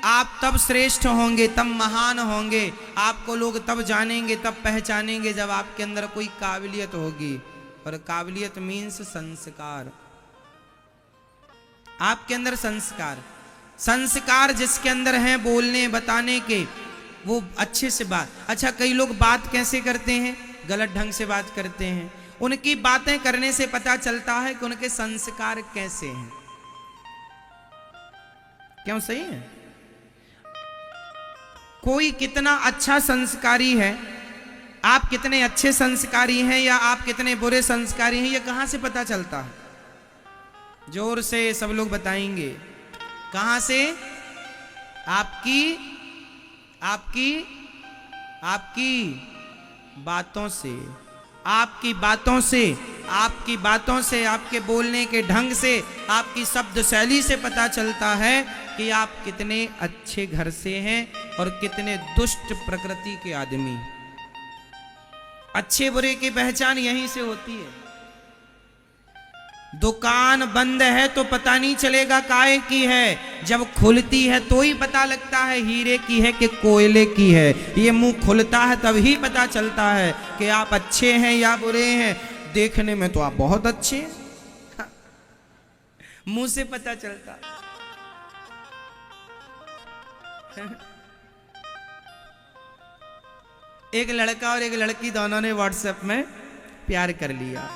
आप तब श्रेष्ठ होंगे, तब महान होंगे, आपको लोग तब जानेंगे, तब पहचानेंगे जब आपके अंदर कोई काबिलियत होगी। और काबिलियत मीन्स संस्कार। आपके अंदर संस्कार, संस्कार जिसके अंदर हैं बोलने बताने के, वो अच्छे से बात। अच्छा, कई लोग बात कैसे करते हैं? गलत ढंग से बात करते हैं। उनकी बातें करने से पता चलता है कि उनके संस्कार कैसे हैं। क्यों? सही है। कोई कितना अच्छा संस्कारी है, आप कितने अच्छे संस्कारी हैं या आप कितने बुरे संस्कारी हैं, ये कहां से पता चलता है? जोर से सब लोग बताएंगे। कहां से? आपकी आपकी आपकी बातों से, आपकी बातों से, आपकी बातों से, आपके बोलने के ढंग से, आपकी शब्द शैली से पता चलता है कि आप कितने अच्छे घर से हैं और कितने दुष्ट प्रकृति के आदमी। अच्छे बुरे की पहचान यहीं से होती है। दुकान बंद है तो पता नहीं चलेगा काहे की है, जब खुलती है तो ही पता लगता है हीरे की है कि कोयले की है। ये मुंह खुलता है तभी पता चलता है कि आप अच्छे हैं या बुरे हैं। देखने में तो आप बहुत अच्छे हैं, मुंह से पता चलता। एक लड़का और एक लड़की दोनों ने व्हाट्सएप में प्यार कर लिया।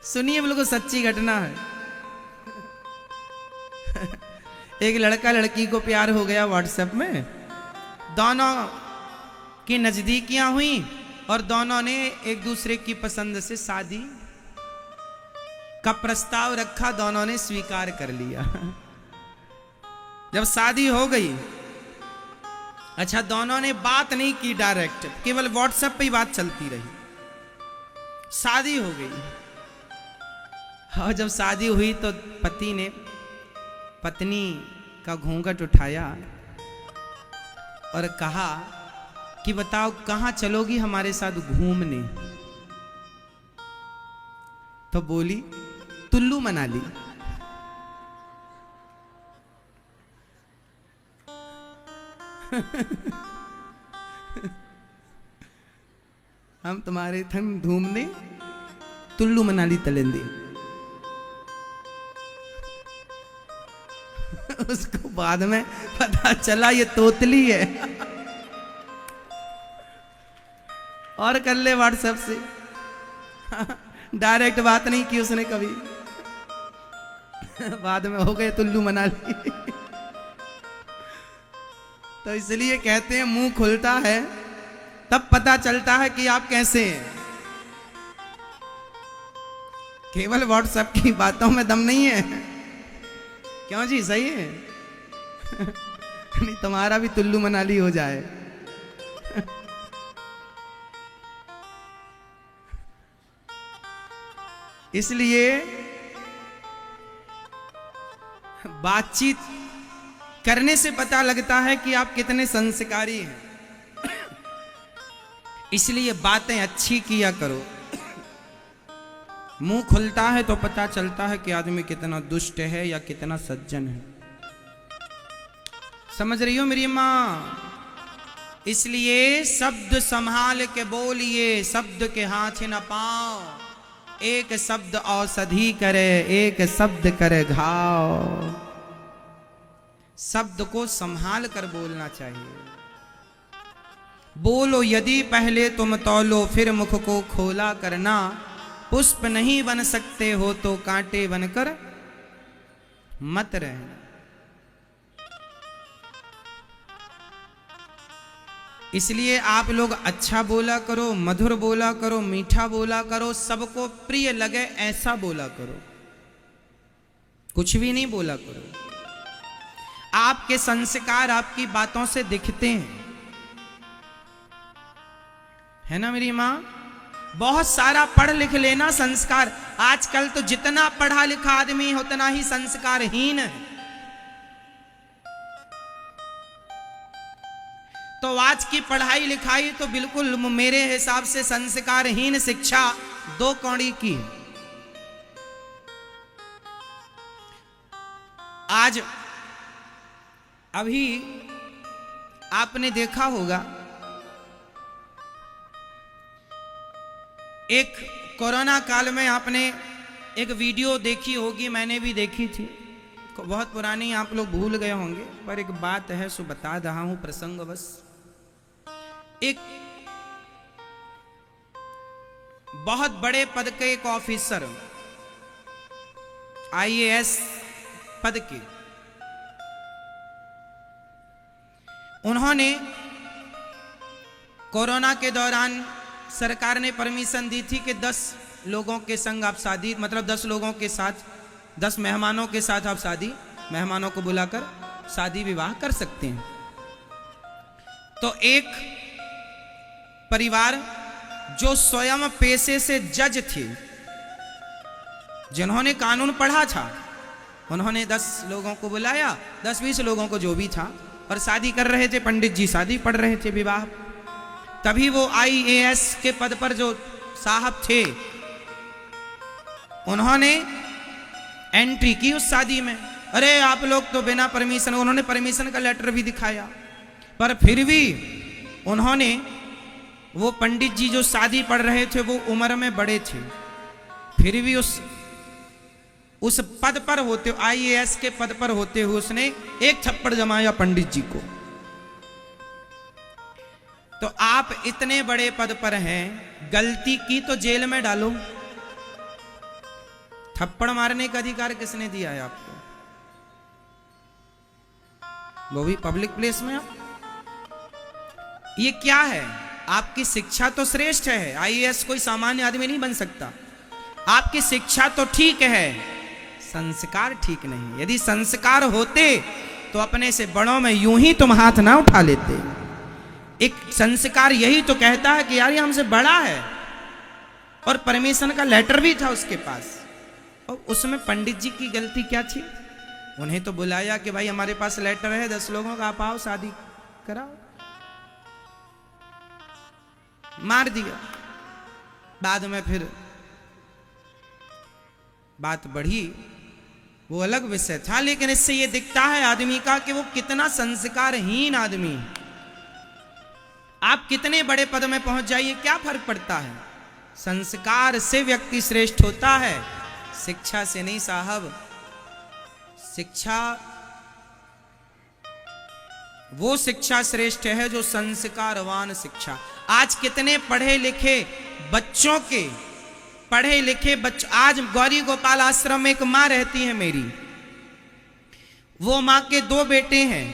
सुनिए, बिल्कुल सच्ची घटना है। एक लड़का लड़की को प्यार हो गया व्हाट्सएप में, दोनों की नजदीकियां हुई और दोनों ने एक दूसरे की पसंद से शादी का प्रस्ताव रखा, दोनों ने स्वीकार कर लिया। जब शादी हो गई, अच्छा, दोनों ने बात नहीं की डायरेक्ट, केवल व्हाट्सएप पे ही बात चलती रही। शादी हो गई और जब शादी हुई तो पति ने पत्नी का घूंघट उठाया और कहा कि बताओ कहां चलोगी हमारे साथ घूमने? तो बोली कुल्लू मनाली। हम तुम्हारे थन घूमने कुल्लू मनाली तलेंगे। उसको बाद में पता चला ये तोतली है। और कर ले व्हाट्सएप से, डायरेक्ट बात नहीं की उसने कभी। बाद में हो गए कुल्लू मनाली। तो इसलिए कहते हैं मुंह खुलता है तब पता चलता है कि आप कैसे हैं। केवल व्हाट्सएप की बातों में दम नहीं है। क्यों जी? सही है। नहीं, तुम्हारा भी कुल्लू मनाली हो जाए। इसलिए बातचीत करने से पता लगता है कि आप कितने संस्कारी हैं। इसलिए बातें अच्छी किया करो। मुंह खुलता है तो पता चलता है कि आदमी कितना दुष्ट है या कितना सज्जन है। समझ रही हो मेरी मां? इसलिए शब्द संभाल के बोलिए, शब्द के हाथ न पाओ। एक शब्द औषधि करे, एक शब्द करे घाव। शब्द को संभाल कर बोलना चाहिए। बोलो यदि पहले तुम तौलो, फिर मुख को खोला करना। पुष्प नहीं बन सकते हो तो कांटे बनकर मत रहना। इसलिए आप लोग अच्छा बोला करो, मधुर बोला करो, मीठा बोला करो, सबको प्रिय लगे ऐसा बोला करो। कुछ भी नहीं बोला करो। आपके संस्कार आपकी बातों से दिखते हैं, है ना मेरी मां? बहुत सारा पढ़ लिख लेना संस्कार। आजकल तो जितना पढ़ा लिखा आदमी है उतना ही संस्कारहीन है। तो आज की पढ़ाई लिखाई तो बिल्कुल मेरे हिसाब से संस्कारहीन शिक्षा दो कौड़ी की है। आज अभी आपने देखा होगा एक कोरोना काल में आपने एक वीडियो देखी होगी, मैंने भी देखी थी, बहुत पुरानी, आप लोग भूल गए होंगे, पर एक बात है सो बता रहा हूं प्रसंगवश। एक बहुत बड़े पद के एक ऑफिसर, आईएएस पद के, उन्होंने कोरोना के दौरान सरकार ने परमिशन दी थी कि 10 लोगों के संग आप शादी, मतलब 10 लोगों के साथ, 10 मेहमानों के साथ आप शादी, मेहमानों को बुलाकर शादी विवाह कर सकते हैं। तो एक परिवार जो स्वयं पेशे से जज थे, जिन्होंने कानून पढ़ा था, उन्होंने 10 लोगों को बुलाया, 10-20 लोगों को जो भी था, और शादी कर रहे थे। पंडित जी शादी पढ़ रहे थे, विवाह। तभी वो आईएएस के पद पर जो साहब थे, उन्होंने एंट्री की उस शादी में। अरे आप लोग तो बिना परमिशन, उन्होंने परमिशन का लेटर भी दिखाया, पर फिर भी उन्होंने, वो पंडित जी जो शादी पढ़ रहे थे वो उम्र में बड़े थे, फिर भी उस पद पर होते, आईएएस के पद पर होते हुए उसने एक थप्पड़ जमाया पंडित जी को। तो आप इतने बड़े पद पर हैं, गलती की तो जेल में डालो। थप्पड़ मारने का अधिकार किसने दिया है आपको? वो भी पब्लिक प्लेस में। ये क्या है? आपकी शिक्षा तो श्रेष्ठ है, आईएएस कोई सामान्य आदमी नहीं बन सकता। आपकी शिक्षा तो ठीक है, संस्कार ठीक नहीं। यदि संस्कार होते तो अपने से बड़ों में यूं ही तुम हाथ ना उठा लेते। एक संस्कार यही तो कहता है कि यार ये हमसे बड़ा है, और परमिशन का लेटर भी था उसके पास, और उसमें पंडित जी की गलती क्या थी? उन्हें तो बुलाया कि भाई हमारे पास लेटर है 10 लोगों का, आप आओ शादी कराओ, मार दिया। बाद में फिर बात बढ़ी, वो अलग विषय था, लेकिन इससे ये दिखता है आदमी का कि वो कितना संस्कारहीन आदमी है। आप कितने बड़े पद में पहुंच जाइए, क्या फर्क पड़ता है? संस्कार से व्यक्ति श्रेष्ठ होता है, शिक्षा से नहीं साहब। शिक्षा, वो शिक्षा श्रेष्ठ है जो संस्कारवान शिक्षा। आज कितने पढ़े लिखे बच्चों के, पढ़े लिखे बच्चे, आज गौरी गोपाल आश्रम में एक माँ रहती है मेरी, वो माँ के 2 बेटे हैं,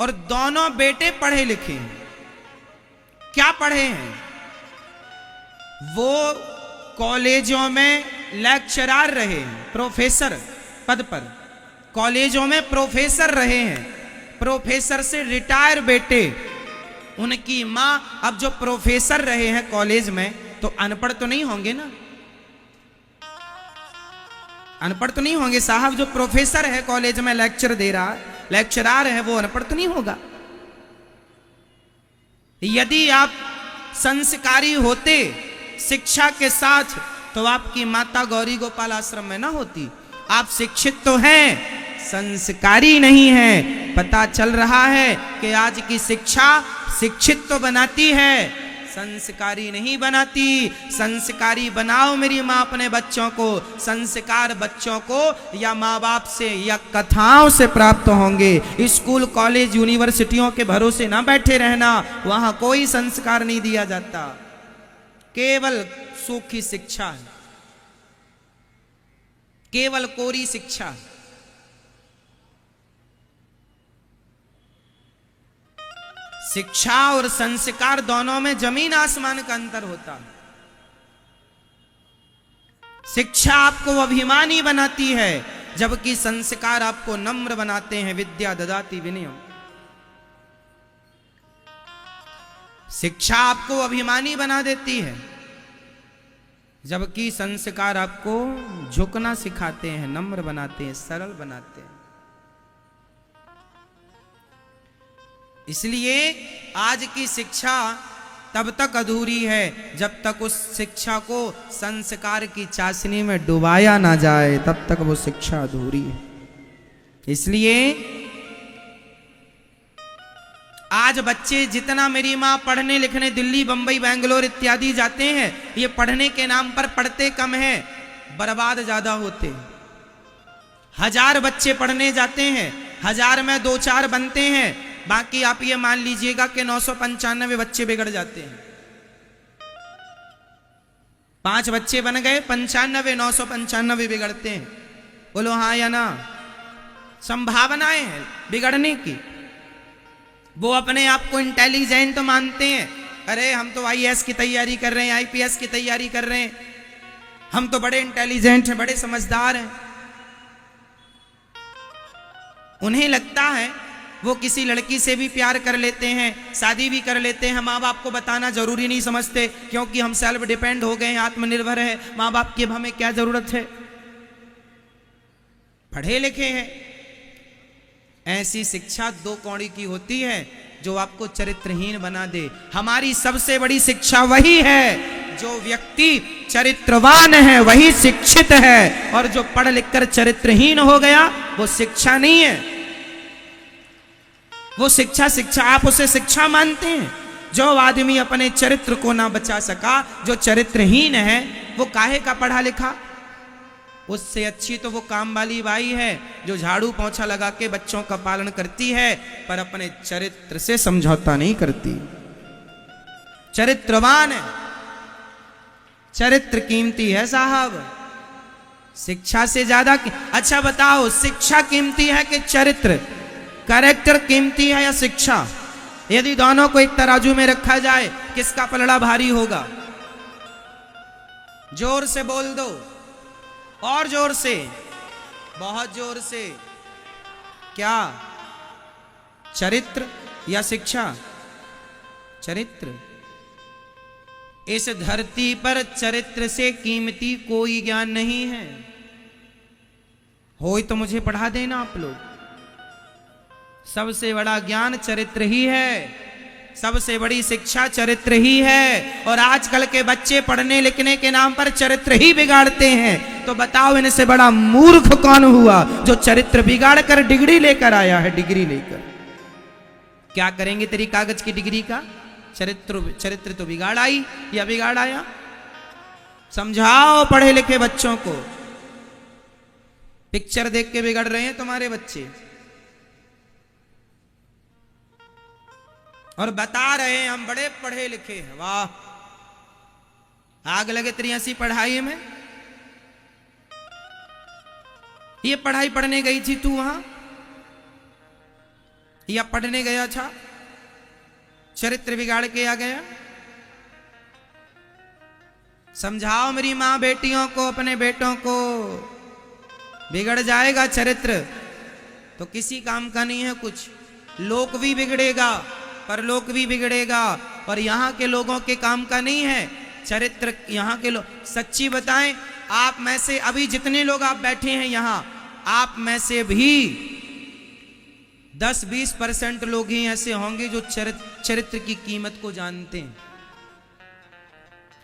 और दोनों बेटे पढ़े लिखे हैं। क्या पढ़े हैं? वो कॉलेजों में लेक्चरर रहे हैं, प्रोफेसर पद पर, कॉलेजों में प्रोफेसर रहे हैं, प्रोफेसर से रिटायर बेटे। उनकी माँ अब जो प्रोफेसर रहे हैं कॉलेज में, तो अनपढ़ तो नहीं होंगे ना? अनपढ़ तो नहीं होंगे साहब। जो प्रोफेसर है कॉलेज में लेक्चर दे रहा, लेक्चरर है, वो अनपढ़ तो नहीं होगा? यदि आप संस्कारी होते शिक्षा के साथ, तो आपकी माता गौरी गोपाल आश्रम में ना होती। आप शिक्षित तो हैं, संस्कारी नहीं है। पता चल रहा है कि आज की शिक्षा शिक्षित तो बनाती है, संस्कारी नहीं बनाती। संस्कारी बनाओ मेरी माँ अपने बच्चों को। संस्कार बच्चों को या माँ बाप से या कथाओं से प्राप्त होंगे। स्कूल कॉलेज यूनिवर्सिटियों के भरोसे ना बैठे रहना, वहां कोई संस्कार नहीं दिया जाता, केवल सूखी शिक्षा है, केवल कोरी शिक्षा। शिक्षा और संस्कार दोनों में जमीन आसमान का अंतर होता है। शिक्षा आपको अभिमानी बनाती है, जबकि संस्कार आपको नम्र बनाते हैं। विद्या ददाति विनयम। शिक्षा आपको अभिमानी बना देती है, जबकि संस्कार आपको झुकना सिखाते हैं, नम्र बनाते हैं, सरल बनाते हैं। इसलिए आज की शिक्षा तब तक अधूरी है जब तक उस शिक्षा को संस्कार की चाशनी में डुबाया ना जाए, तब तक वो शिक्षा अधूरी है। इसलिए आज बच्चे जितना मेरी माँ पढ़ने लिखने दिल्ली बंबई बेंगलोर इत्यादि जाते हैं, ये पढ़ने के नाम पर पढ़ते कम है, बर्बाद ज्यादा होते हैं। 1000 बच्चे पढ़ने जाते हैं, 1000 में 2-4 बनते हैं, बाकी आप ये मान लीजिएगा कि 995 बच्चे बिगड़ जाते हैं। 5 बच्चे बन गए, 95 995 बिगड़ते हैं। बोलो हाँ या ना? संभावनाएं हैं बिगड़ने की। वो अपने आप को इंटेलिजेंट मानते हैं, अरे हम तो आईएएस की तैयारी कर रहे हैं, आईपीएस की तैयारी कर रहे हैं, हम तो बड़े इंटेलिजेंट हैं, बड़े समझदार हैं। उन्हें लगता है वो किसी लड़की से भी प्यार कर लेते हैं, शादी भी कर लेते हैं, माँ बाप को बताना जरूरी नहीं समझते, क्योंकि हम सेल्फ डिपेंड हो गए हैं, आत्मनिर्भर है, माँ बाप की अब हमें क्या जरूरत है, पढ़े लिखे हैं। ऐसी शिक्षा 2 कौड़ी की होती है जो आपको चरित्रहीन बना दे। हमारी सबसे बड़ी शिक्षा वही है, जो व्यक्ति चरित्रवान है वही शिक्षित है, और जो पढ़ लिख कर चरित्रहीन हो गया वो शिक्षा नहीं है। वो शिक्षा आप उसे शिक्षा मानते हैं। जो आदमी अपने चरित्र को ना बचा सका, जो चरित्रहीन है, वो काहे का पढ़ा लिखा? उससे अच्छी तो वो काम वाली बाई है जो झाड़ू पोंछा लगा के बच्चों का पालन करती है, पर अपने चरित्र से समझौता नहीं करती। चरित्रवान है, चरित्र कीमती है साहब, शिक्षा से ज्यादा। अच्छा बताओ, शिक्षा कीमती है कि चरित्र, कैरेक्टर कीमती है या शिक्षा? यदि दोनों को एक तराजू में रखा जाए, किसका पलड़ा भारी होगा? जोर से बोल दो, और जोर से, बहुत जोर से। क्या? चरित्र या शिक्षा? चरित्र। इस धरती पर चरित्र से कीमती कोई ज्ञान नहीं है। हो तो मुझे पढ़ा देना आप लोग। सबसे बड़ा ज्ञान चरित्र ही है, सबसे बड़ी शिक्षा चरित्र ही है। और आजकल के बच्चे पढ़ने लिखने के नाम पर चरित्र ही बिगाड़ते हैं। तो बताओ, इनसे बड़ा मूर्ख कौन हुआ जो चरित्र बिगाड़ कर डिग्री लेकर आया है? डिग्री लेकर क्या करेंगे तेरी कागज की डिग्री का? चरित्र तो बिगाड़ आई या बिगाड़ आया? समझाओ पढ़े लिखे बच्चों को। पिक्चर देख के बिगड़ रहे हैं तुम्हारे बच्चे, और बता रहे हैं हम बड़े पढ़े लिखे हैं। वाह, आग लगे तेरी ऐसी पढ़ाई में। ये पढ़ाई पढ़ने गई थी तू वहां, या पढ़ने गया था, चरित्र बिगाड़ के आ गया? समझाओ मेरी मां बेटियों को, अपने बेटों को। बिगड़ जाएगा चरित्र तो किसी काम का नहीं है कुछ। लोक भी बिगड़ेगा, परलोक भी बिगड़ेगा, और यहाँ के लोगों के काम का नहीं है चरित्र। यहाँ के लोग, सच्ची बताएं, आप में से अभी जितने लोग आप बैठे हैं यहाँ, आप में से भी 10-20% लोग ही ऐसे होंगे जो चरित्र की कीमत को जानते हैं।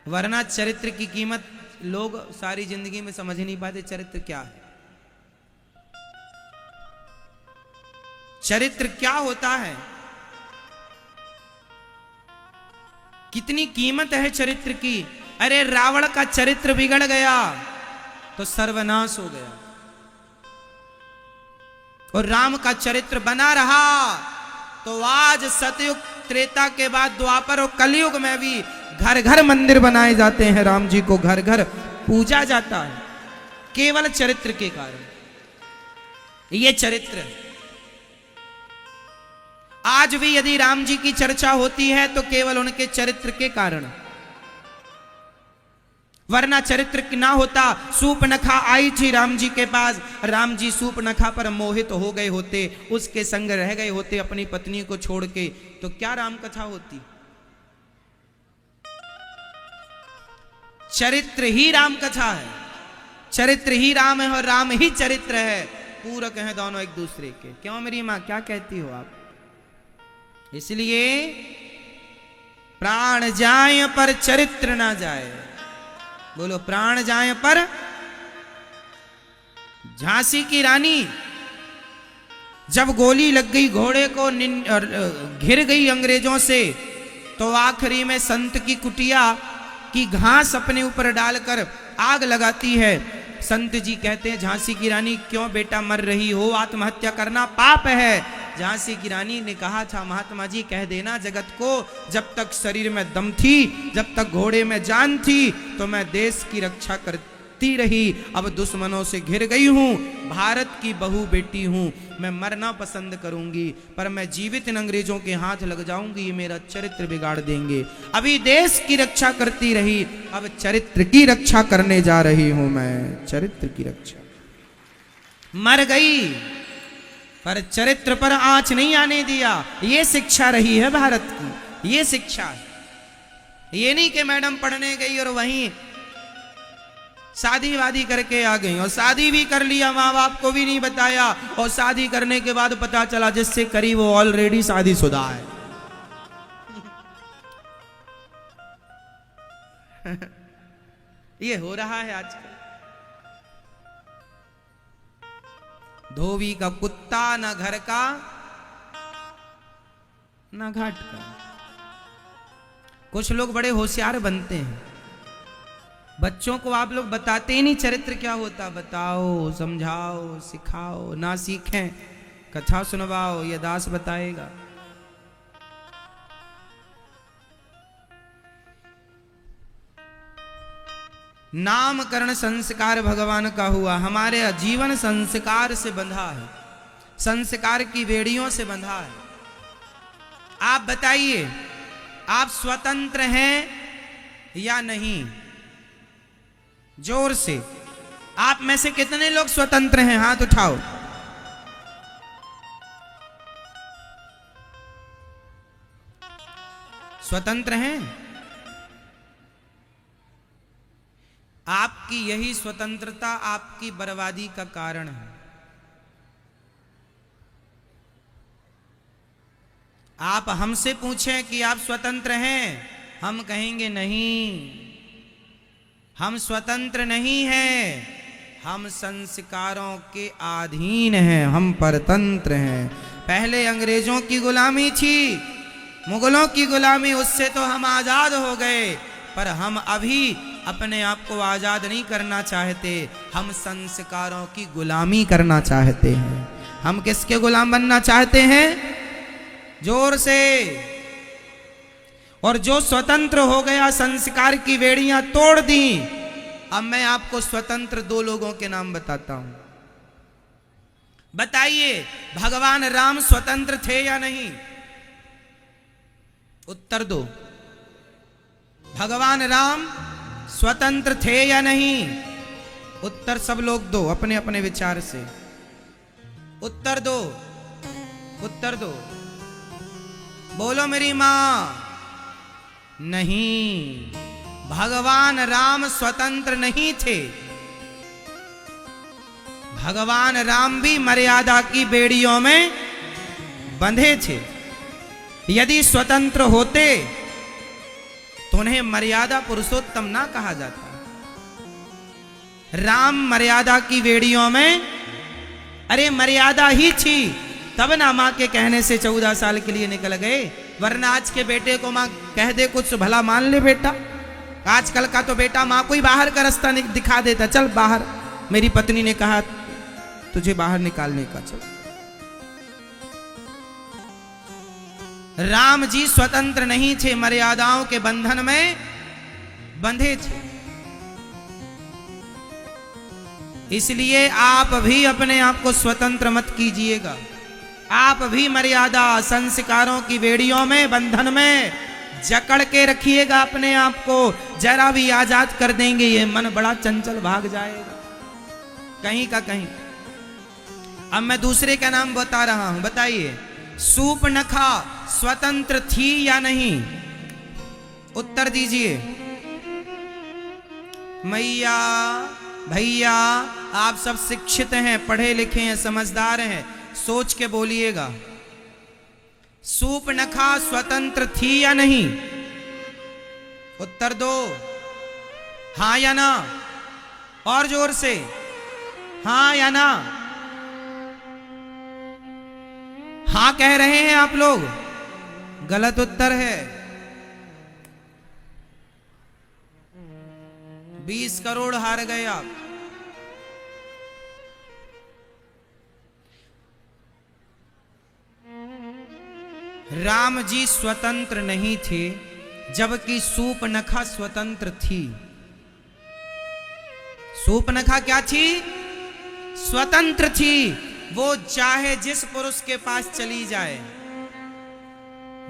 वरना चरित्र की कीमत लोग सारी जिंदगी में समझ नहीं पाते। चरित्र क्या है? चरित्र क्या होता है? कितनी कीमत है चरित्र की। अरे रावण का चरित्र बिगड़ गया तो सर्वनाश हो गया, और राम का चरित्र बना रहा तो आज सतयुग त्रेता के बाद द्वापर और कलयुग में भी घर घर मंदिर बनाए जाते हैं, राम जी को घर घर पूजा जाता है, केवल चरित्र के कारण। ये चरित्र है। आज भी यदि राम जी की चर्चा होती है तो केवल उनके चरित्र के कारण, वरना चरित्र ना होता। सूपनखा आई थी राम जी के पास, राम जी सूपनखा पर मोहित हो गए होते, उसके संग रह गए होते अपनी पत्नी को छोड़ के, तो क्या राम कथा होती? चरित्र ही राम कथा है, चरित्र ही राम है, और राम ही चरित्र है। पूरक हैं दोनों एक दूसरे के। क्यों मेरी मां, क्या कहती हो आप? इसलिए प्राण जाए पर चरित्र ना जाए। बोलो, प्राण जाए पर। झांसी की रानी जब गोली लग गई घोड़े को, घिर गई अंग्रेजों से, तो आखिरी में संत की कुटिया की घास अपने ऊपर डालकर आग लगाती है। संत जी कहते हैं, झांसी की रानी क्यों बेटा मर रही हो, आत्महत्या करना पाप है। झांसी की रानी ने कहा था, महात्मा जी कह देना जगत को, जब तक शरीर में दम थी, जब तक घोड़े में जान थी, तो मैं देश की रक्षा करती रही। अब दुश्मनों से घिर गई हूं, भारत की बहू बेटी हूं, मैं मरना पसंद करूंगी, पर मैं जीवित इन अंग्रेजों के हाथ लग जाऊंगी, ये मेरा चरित्र बिगाड़ देंगे। अभी देश की रक्षा करती रही, अब चरित्र की रक्षा करने जा रही हूं मैं, चरित्र की रक्षा। मर गई पर चरित्र पर आंच नहीं आने दिया। ये शिक्षा रही है भारत की, ये शिक्षा है। ये नहीं कि मैडम पढ़ने गई और वहीं शादी वादी करके आ गई, और शादी भी कर लिया, माँ बाप को भी नहीं बताया, और शादी करने के बाद पता चला जिससे करी वो ऑलरेडी शादीशुदा है। ये हो रहा है आजकल। धोबी का कुत्ता, ना घर का ना घाट का। कुछ लोग बड़े होशियार बनते हैं, बच्चों को आप लोग बताते ही नहीं चरित्र क्या होता। बताओ, समझाओ, सिखाओ, ना सीखें कथा सुनवाओ, ये दास बताएगा। नामकरण संस्कार भगवान का हुआ, हमारे जीवन संस्कार से बंधा है, संस्कार की बेड़ियों से बंधा है। आप बताइए, आप स्वतंत्र हैं या नहीं? जोर से, आप में से कितने लोग स्वतंत्र हैं? हाथ उठाओ। स्वतंत्र हैं? आपकी यही स्वतंत्रता आपकी बर्बादी का कारण है। आप हमसे पूछें कि आप स्वतंत्र हैं, हम कहेंगे नहीं, हम स्वतंत्र नहीं हैं, हम संस्कारों के अधीन हैं, हम परतंत्र हैं। पहले अंग्रेजों की गुलामी थी, मुगलों की गुलामी, उससे तो हम आजाद हो गए, पर हम अभी अपने आप को आजाद नहीं करना चाहते, हम संस्कारों की गुलामी करना चाहते हैं। हम किसके गुलाम बनना चाहते हैं? जोर से। और जो स्वतंत्र हो गया, संस्कार की बेड़ियां तोड़ दी। अब मैं आपको स्वतंत्र दो लोगों के नाम बताता हूं। बताइए, भगवान राम स्वतंत्र थे या नहीं? उत्तर दो। भगवान राम स्वतंत्र थे या नहीं? उत्तर सब लोग दो अपने अपने विचार से। उत्तर दो, उत्तर दो। बोलो मेरी मां। नहीं, भगवान राम स्वतंत्र नहीं थे। भगवान राम भी मर्यादा की बेड़ियों में बंधे थे। यदि स्वतंत्र होते तो उन्हें मर्यादा पुरुषोत्तम ना कहा जाता। राम मर्यादा की बेड़ियों में, अरे मर्यादा ही थी तब ना मां के कहने से 14 साल के लिए निकल गए, वरना आज के बेटे को मां कह दे कुछ भला मान ले बेटा। आजकल का तो बेटा मां को ही बाहर का रास्ता दिखा देता, चल बाहर, मेरी पत्नी ने कहा तुझे बाहर निकालने का, चल। राम जी स्वतंत्र नहीं थे, मर्यादाओं के बंधन में बंधे थे। इसलिए आप भी अपने आप को स्वतंत्र मत कीजिएगा। आप भी मर्यादा, संस्कारों की बेड़ियों में, बंधन में जकड़ के रखिएगा अपने आप को। जरा भी आजाद कर देंगे, ये मन बड़ा चंचल भाग जाएगा कहीं का कहीं। अब मैं दूसरे का नाम बता रहा हूं, बताइए, सूपनखा स्वतंत्र थी या नहीं? उत्तर दीजिए। मैया, भैया, आप सब शिक्षित हैं, पढ़े लिखे हैं, समझदार हैं, सोच के बोलिएगा। सूपनखा स्वतंत्र थी या नहीं? उत्तर दो, हां या ना, और जोर से, हां या ना। हां कह रहे हैं आप लोग, गलत उत्तर है। 20 करोड़ हार गए आप। राम जी स्वतंत्र नहीं थे, जबकि सूपनखा स्वतंत्र थी। सूपनखा क्या थी? स्वतंत्र थी। वो चाहे जिस पुरुष के पास चली जाए,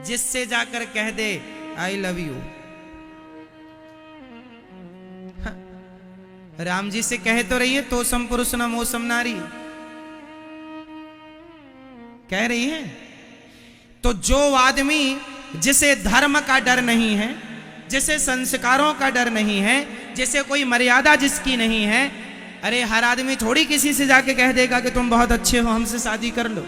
जिससे जाकर कह दे I love you. Ram ji से कहे तो रही है, तो सम पुरुष न मोसम नारी, कह रही है। तो जो आदमी जिसे धर्म का डर नहीं है, जिसे संस्कारों का डर नहीं है, जिसे कोई मर्यादा जिसकी नहीं है, अरे हर आदमी थोड़ी किसी से जाके कह देगा कि तुम बहुत अच्छे हो, हमसे शादी कर लो।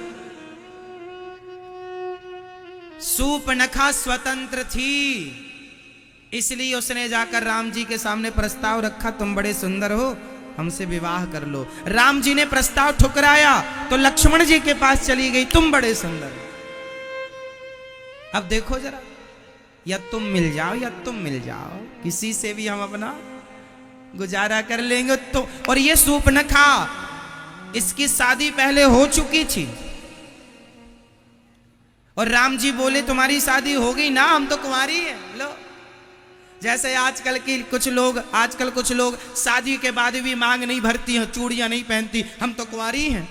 सूपनखा स्वतंत्र थी, इसलिए उसने जाकर राम जी के सामने प्रस्ताव रखा, तुम बड़े सुंदर हो, हमसे विवाह कर लो। राम जी ने प्रस्ताव ठुकराया तो लक्ष्मण जी के पास चली गई, तुम बड़े सुंदर। अब देखो जरा, या तुम मिल जाओ या तुम मिल जाओ, किसी से भी हम अपना गुजारा कर लेंगे। तो और ये सूपनखा, इसकी शादी पहले हो चुकी थी, और राम जी बोले तुम्हारी शादी हो गई ना, हम तो कुंवारी है। लो, जैसे आजकल कुछ लोग शादी के बाद भी मांग नहीं भरती हैं, चूड़ियां नहीं पहनती, हम तो कुंवारी हैं।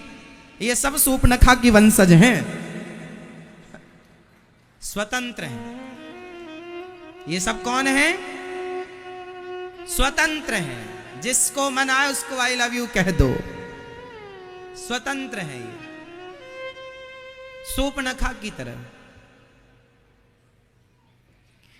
ये सब सूपनखा की वंशज हैं, स्वतंत्र हैं। ये सब कौन है? स्वतंत्र हैं। जिसको मन आए उसको आई लव यू कह दो, स्वतंत्र है ये, सूपनखा की तरह।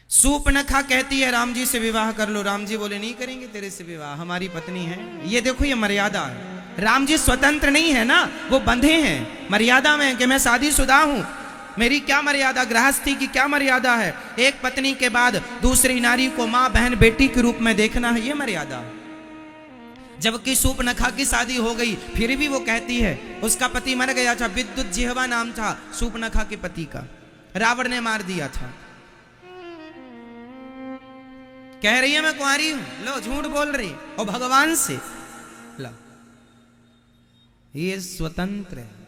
सूपनखा कहती है राम जी से विवाह कर लो। राम जी बोले नहीं करेंगे तेरे से विवाह, हमारी पत्नी है। ये देखो, ये मर्यादा है। राम जी स्वतंत्र नहीं है ना, वो बंधे हैं मर्यादा में कि मैं शादीशुदा हूं, मेरी क्या मर्यादा, गृहस्थी की क्या मर्यादा है। एक पत्नी के बाद दूसरी नारी को मां, बहन, बेटी के रूप में देखना है, ये मर्यादा। जबकि सूपनखा की शादी हो गई, फिर भी वो कहती है, उसका पति मर गया था, विद्युत जिह्वा नाम था सूपनखा के पति का, रावण ने मार दिया था। कह रही है मैं कुंवारी हूं, लो झूठ बोल रही, और भगवान से लो, ये स्वतंत्र है।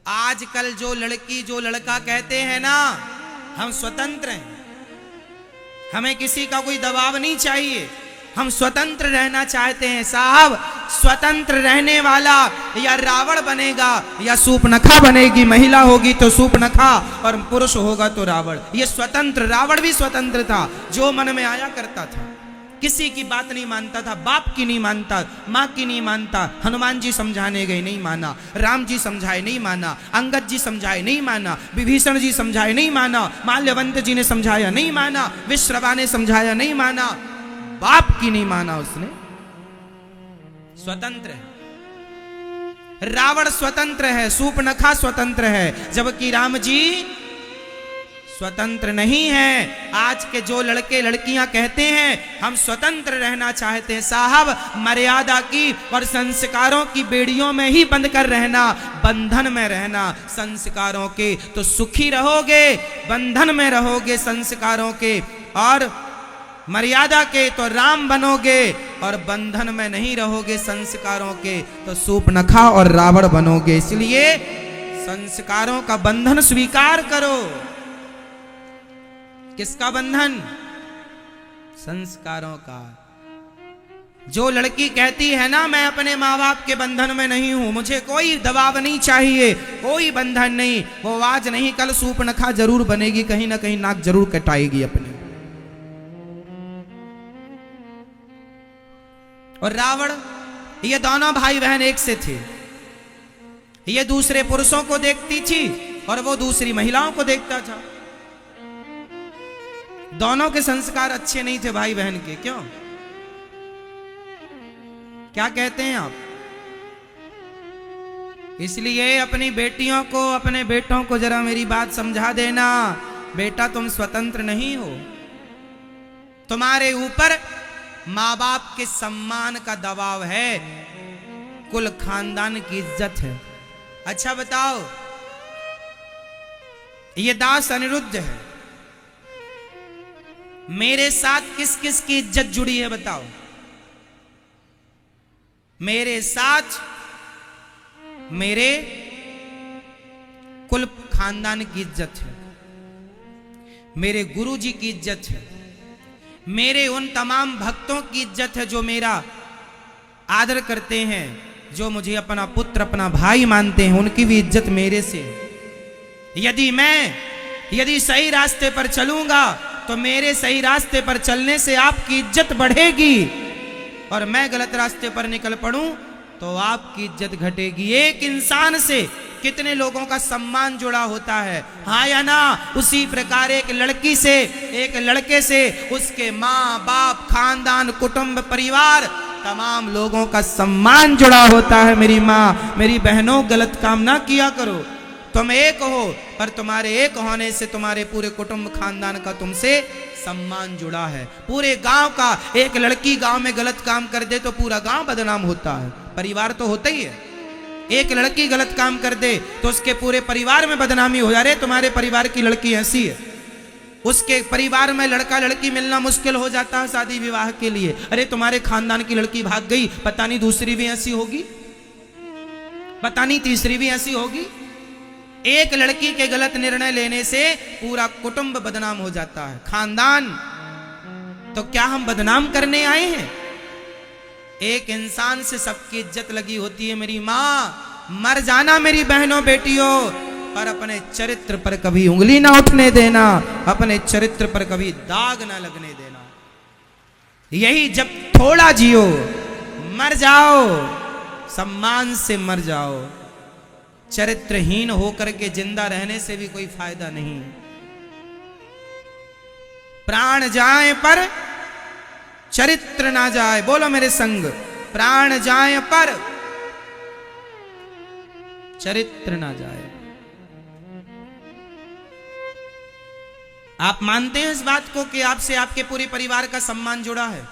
आजकल जो लड़की जो लड़का कहते हैं ना हम स्वतंत्र हैं, हमें किसी का कोई दबाव नहीं चाहिए, हम स्वतंत्र रहना चाहते हैं। साहब, स्वतंत्र रहने वाला या रावण बनेगा या सूपनखा बनेगी। महिला होगी तो सूपनखा और पुरुष होगा तो रावण। ये स्वतंत्र, रावण भी स्वतंत्र था, जो मन में आया करता था, किसी की बात नहीं मानता था, बाप की नहीं मानता, माँ की नहीं मानता। हनुमान जी समझाने गए, नहीं माना। राम जी समझाए, नहीं माना। अंगद जी समझाए, नहीं माना। विभीषण जी समझाए, नहीं माना। माल्यवंत जी ने समझाया, नहीं माना। विश्रवा ने समझाया, नहीं माना। बाप की नहीं माना उसने। स्वतंत्र है रावण, स्वतंत्र है, सूपनखा स्वतंत्र है, जबकि राम जी स्वतंत्र नहीं है। आज के जो लड़के लड़कियां कहते हैं हम स्वतंत्र रहना चाहते हैं, साहब मर्यादा की और संस्कारों की बेड़ियों में ही बंद कर रहना, बंधन में रहना संस्कारों के, तो सुखी रहोगे। बंधन में रहोगे संस्कारों के और मर्यादा के तो राम बनोगे, और बंधन में नहीं रहोगे संस्कारों के तो सूपनखा और रावण बनोगे। इसलिए संस्कारों का बंधन स्वीकार करो। किसका बंधन? संस्कारों का। जो लड़की कहती है ना मैं अपने माँ बाप के बंधन में नहीं हूं, मुझे कोई दबाव नहीं चाहिए, कोई बंधन नहीं, वो आज नहीं कल सूपनखा जरूर बनेगी, कहीं ना कहीं नाक जरूर कटाएगी अपनी। और रावण, ये दोनों भाई बहन एक से थे। ये दूसरे पुरुषों को देखती थी और वो दूसरी महिलाओं को देखता था। दोनों के संस्कार अच्छे नहीं थे भाई बहन के। क्यों? क्या कहते हैं आप? इसलिए अपनी बेटियों को, अपने बेटों को जरा मेरी बात समझा देना, बेटा तुम स्वतंत्र नहीं हो, तुम्हारे ऊपर माँ बाप के सम्मान का दबाव है, कुल खानदान की इज्जत है। अच्छा बताओ, ये दास अनिरुद्ध है। मेरे साथ किस किस की इज्जत जुड़ी है बताओ? मेरे साथ मेरे कुल खानदान की इज्जत है, मेरे गुरुजी की इज्जत है, मेरे उन तमाम भक्तों की इज्जत है जो मेरा आदर करते हैं, जो मुझे अपना पुत्र अपना भाई मानते हैं, उनकी भी इज्जत मेरे से। यदि सही रास्ते पर चलूंगा तो मेरे सही रास्ते पर चलने से आपकी इज्जत बढ़ेगी, और मैं गलत रास्ते पर निकल पड़ूं तो आपकी इज्जत घटेगी। एक इंसान से कितने लोगों का सम्मान जुड़ा होता है, हाँ या ना? उसी प्रकार एक लड़की से, एक लड़के से उसके माँ बाप खानदान कुटुंब परिवार तमाम लोगों का सम्मान जुड़ा होता है। मेरी माँ मेरी बहनों, गलत काम ना किया करो। तुम एक हो, पर तुम्हारे एक होने से तुम्हारे पूरे कुटुंब खानदान का तुमसे सम्मान जुड़ा है। पूरे गांव का, एक लड़की गांव में गलत काम कर दे तो पूरा गांव बदनाम होता है, परिवार तो होता ही है। एक लड़की गलत काम कर दे तो उसके पूरे परिवार में बदनामी हो जा रही। तुम्हारे परिवार की लड़की ऐसी है, उसके परिवार में लड़का लड़की मिलना मुश्किल हो जाता है शादी विवाह के लिए। अरे तुम्हारे खानदान की लड़की भाग गई, पता नहीं दूसरी भी ऐसी होगी, पता नहीं तीसरी भी ऐसी होगी। एक लड़की के गलत निर्णय लेने से पूरा कुटुंब बदनाम हो जाता है, खानदान। तो क्या हम बदनाम करने आए हैं? एक इंसान से सबकी इज्जत लगी होती है। मेरी माँ, मर जाना मेरी बहनों बेटियों, पर अपने चरित्र पर कभी उंगली ना उठने देना, अपने चरित्र पर कभी दाग ना लगने देना। यही जब थोड़ा जियो, मर जाओ, सम्मान से मर जाओ। चरित्रहीन होकर के जिंदा रहने से भी कोई फायदा नहीं। प्राण जाए पर चरित्र ना जाए। बोलो मेरे संग, प्राण जाए पर चरित्र ना जाए। आप मानते हैं इस बात को कि आपसे आपके पूरे परिवार का सम्मान जुड़ा है?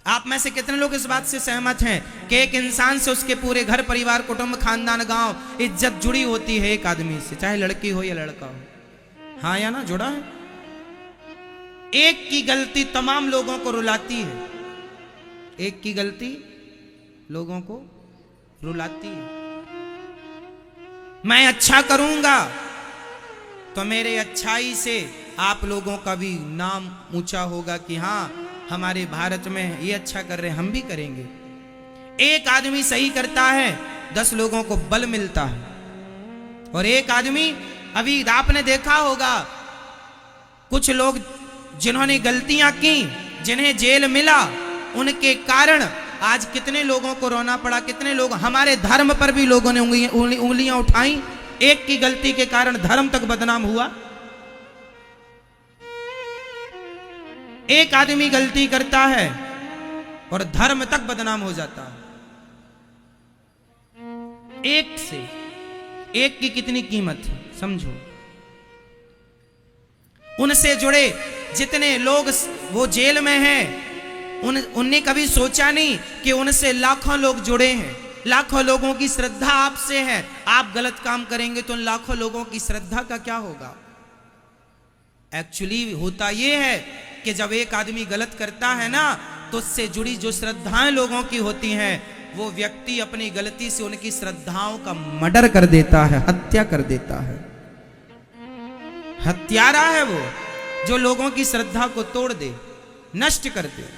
आप में से कितने लोग इस बात से सहमत हैं कि एक इंसान से उसके पूरे घर परिवार कुटुंब खानदान गांव इज्जत जुड़ी होती है एक आदमी से, चाहे लड़की हो या लड़का हो? हाँ या ना? जुड़ा है। एक की गलती तमाम लोगों को रुलाती है, एक की गलती लोगों को रुलाती है। मैं अच्छा करूंगा तो मेरे अच्छाई से आप लोगों का भी नाम ऊंचा होगा कि हाँ, हमारे भारत में ये अच्छा कर रहे हैं, हम भी करेंगे। एक आदमी सही करता है, 10 लोगों को बल मिलता है। और एक आदमी, अभी आपने देखा होगा कुछ लोग जिन्होंने गलतियां की, जिन्हें जेल मिला, उनके कारण आज कितने लोगों को रोना पड़ा। कितने लोग, हमारे धर्म पर भी लोगों ने उंगलियां उठाई। एक की गलती के कारण धर्म तक बदनाम हुआ। एक आदमी गलती करता है और धर्म तक बदनाम हो जाता है। एक से, एक की कितनी कीमत है समझो। उनसे जुड़े जितने लोग वो जेल में हैं, उनने कभी सोचा नहीं कि उनसे लाखों लोग जुड़े हैं, लाखों लोगों की श्रद्धा आपसे है। आप गलत काम करेंगे तो उन लाखों लोगों की श्रद्धा का क्या होगा? एक्चुअली होता ये है कि जब एक आदमी गलत करता है ना, तो उससे जुड़ी जो श्रद्धाएं लोगों की होती हैं, वो व्यक्ति अपनी गलती से उनकी श्रद्धाओं का मर्डर कर देता है, हत्या कर देता है। हत्यारा है वो, जो लोगों की श्रद्धा को तोड़ दे, नष्ट कर दे,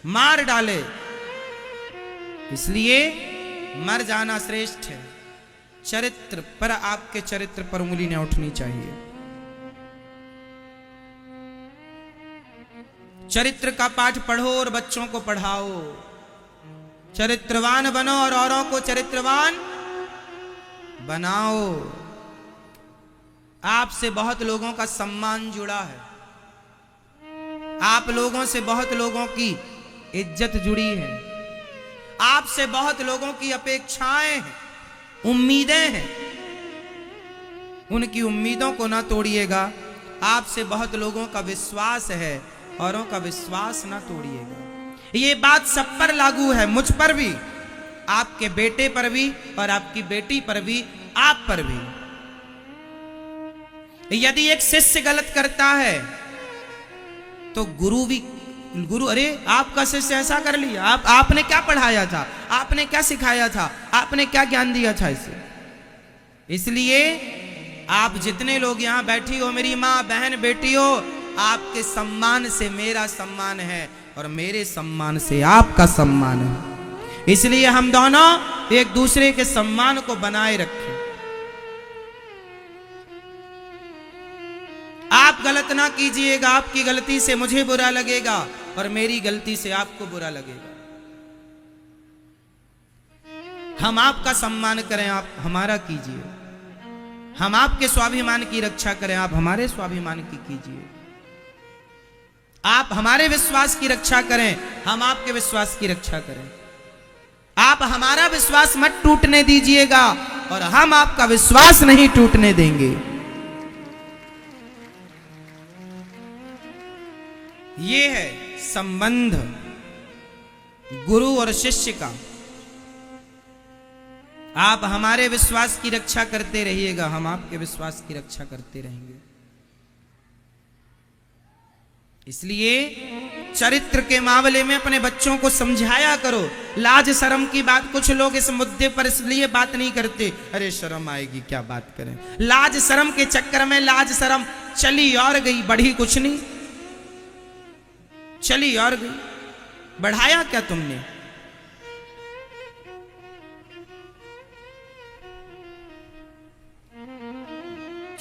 मार डाले। इसलिए मर जाना श्रेष्ठ है। चरित्र पर, आपके चरित्र पर उंगली न उठनी चाहिए। चरित्र का पाठ पढ़ो और बच्चों को पढ़ाओ। चरित्रवान बनो और औरों को चरित्रवान बनाओ। आपसे बहुत लोगों का सम्मान जुड़ा है, आप लोगों से बहुत लोगों की इज्जत जुड़ी है, आपसे बहुत लोगों की अपेक्षाएं हैं, उम्मीदें हैं। उनकी उम्मीदों को ना तोड़िएगा। आपसे बहुत लोगों का विश्वास है, औरों का विश्वास ना तोड़िएगा। ये बात सब पर लागू है, मुझ पर भी, आपके बेटे पर भी और आपकी बेटी पर भी, आप पर भी। यदि एक शिष्य गलत करता है तो गुरु अरे आपका शिष्य ऐसा कर लिया, आपने क्या पढ़ाया था, आपने क्या सिखाया था, आपने क्या ज्ञान दिया था इसे। इसलिए आप जितने लोग यहां बैठी हो, मेरी माँ बहन बेटी हो, आपके सम्मान से मेरा सम्मान है और मेरे सम्मान से आपका सम्मान है। इसलिए हम दोनों एक दूसरे के सम्मान को बनाए रखें। आप गलत ना कीजिएगा, आपकी गलती से मुझे बुरा लगेगा और मेरी गलती से आपको बुरा लगेगा। हम आपका सम्मान करें, आप हमारा कीजिए। हम आपके स्वाभिमान की रक्षा करें, आप हमारे स्वाभिमान की कीजिए। आप हमारे विश्वास की रक्षा करें, हम आपके विश्वास की रक्षा करें। आप हमारा विश्वास मत टूटने दीजिएगा और हम आपका विश्वास नहीं टूटने देंगे। ये है संबंध गुरु और शिष्य का। आप हमारे विश्वास की रक्षा करते रहिएगा, हम आपके विश्वास की रक्षा करते रहेंगे। इसलिए चरित्र के मामले में अपने बच्चों को समझाया करो। लाज शर्म की बात, कुछ लोग इस मुद्दे पर इसलिए बात नहीं करते, अरे शर्म आएगी क्या बात करें। लाज शर्म के चक्कर में लाज शर्म चली और गई, बढ़ी कुछ नहीं, चली और गई, बढ़ाया क्या तुमने।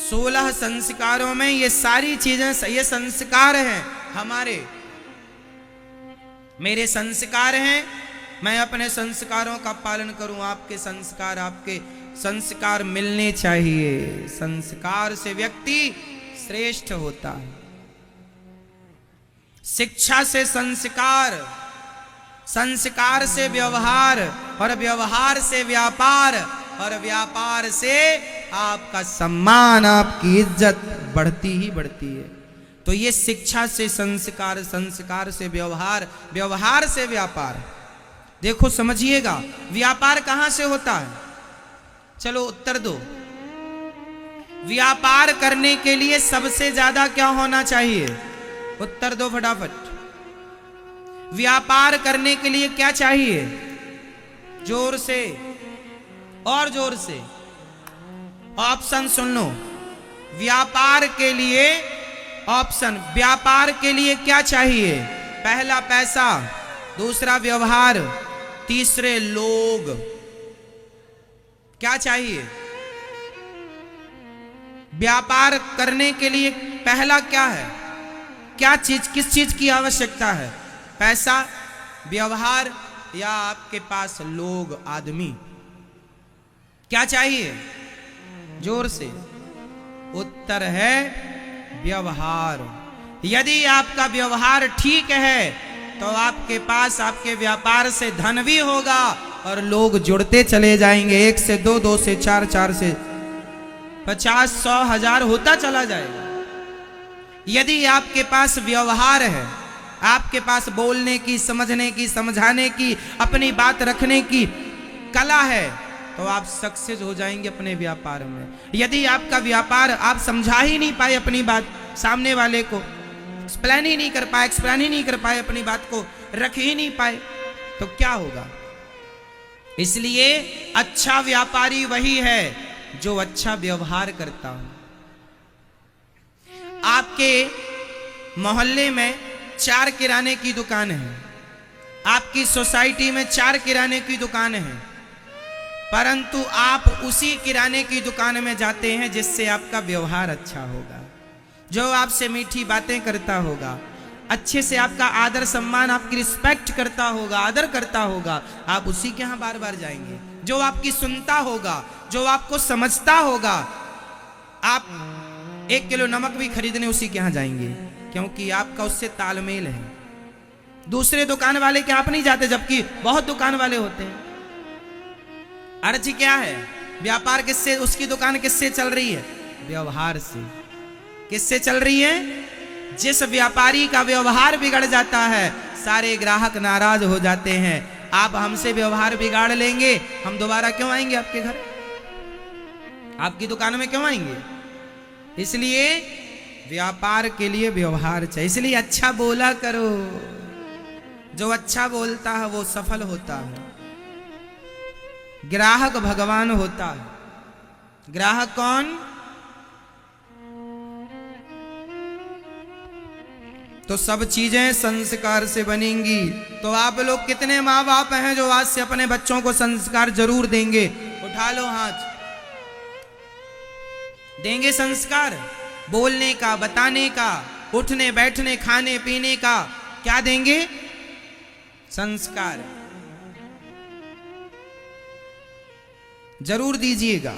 16 संस्कारों में ये सारी चीजें, ये संस्कार हैं हमारे, मेरे संस्कार हैं। मैं अपने संस्कारों का पालन करूं, आपके संस्कार मिलने चाहिए। संस्कार से व्यक्ति श्रेष्ठ होता है। शिक्षा से संस्कार, संस्कार से व्यवहार, और व्यवहार से व्यापार, और व्यापार से आपका सम्मान, आपकी इज्जत बढ़ती ही बढ़ती है। तो ये शिक्षा से संस्कार, संस्कार से व्यवहार, व्यवहार से व्यापार। देखो समझिएगा, व्यापार कहां से होता है? चलो उत्तर दो। व्यापार करने के लिए सबसे ज्यादा क्या होना चाहिए? उत्तर दो फटाफट। व्यापार करने के लिए क्या चाहिए? जोर से और जोर से ऑप्शन सुन लो। व्यापार के लिए ऑप्शन, व्यापार के लिए क्या चाहिए? पहला पैसा, दूसरा व्यवहार, तीसरे लोग। क्या चाहिए? व्यापार करने के लिए पहला क्या है? क्या चीज, किस चीज की आवश्यकता है? पैसा, व्यवहार, या आपके पास लोग, आदमी? क्या चाहिए? जोर से। उत्तर है व्यवहार। यदि आपका व्यवहार ठीक है तो आपके पास, आपके व्यापार से धन भी होगा और लोग जुड़ते चले जाएंगे। 1 से 2, 2 से 4, 4 से 50, 100, 1000 होता चला जाएगा। यदि आपके पास व्यवहार है, आपके पास बोलने की, समझने की, समझाने की, अपनी बात रखने की कला है, तो आप सक्सेस हो जाएंगे अपने व्यापार में। यदि आपका व्यापार, आप समझा ही नहीं पाए अपनी बात सामने वाले को, एक्सप्लेन ही नहीं कर पाए, अपनी बात को रख ही नहीं पाए, तो क्या होगा? इसलिए अच्छा व्यापारी वही है जो अच्छा व्यवहार करता हो। आपके मोहल्ले में 4 किराने की दुकान है, आपकी सोसाइटी में 4 किराने की दुकान है, परंतु आप उसी किराने की दुकान में जाते हैं जिससे आपका व्यवहार अच्छा होगा, जो आपसे मीठी बातें करता होगा, अच्छे से आपका आदर सम्मान, आपकी रिस्पेक्ट करता होगा, आदर करता होगा, आप उसी के यहां बार बार जाएंगे। जो आपकी सुनता होगा, जो आपको समझता होगा। आप 1 किलो नमक भी खरीदने उसी के यहां जाएंगे, क्योंकि आपका उससे तालमेल है। दूसरे दुकान वाले के आप नहीं जाते, जबकि बहुत दुकान वाले होते हैं। अर्थ क्या है? व्यापार किससे, उसकी दुकान किससे चल रही है? व्यवहार से। किससे चल रही है? जिस व्यापारी का व्यवहार बिगड़ जाता है, सारे ग्राहक नाराज हो जाते हैं। आप हमसे व्यवहार बिगाड़ लेंगे, हम दोबारा क्यों आएंगे आपके घर? आपकी दुकान में क्यों आएंगे? इसलिए व्यापार के लिए व्यवहार चाहिए, इसलिए अच्छा बोला करो। जो अच्छा बोलता है वो सफल होता है। ग्राहक भगवान होता है। ग्राहक कौन? तो सब चीजें संस्कार से बनेंगी। तो आप लोग कितने माँ बाप हैं जो आज से अपने बच्चों को संस्कार जरूर देंगे? उठा लो हाथ। देंगे संस्कार, बोलने का, बताने का, उठने बैठने, खाने पीने का, क्या देंगे? संस्कार जरूर दीजिएगा।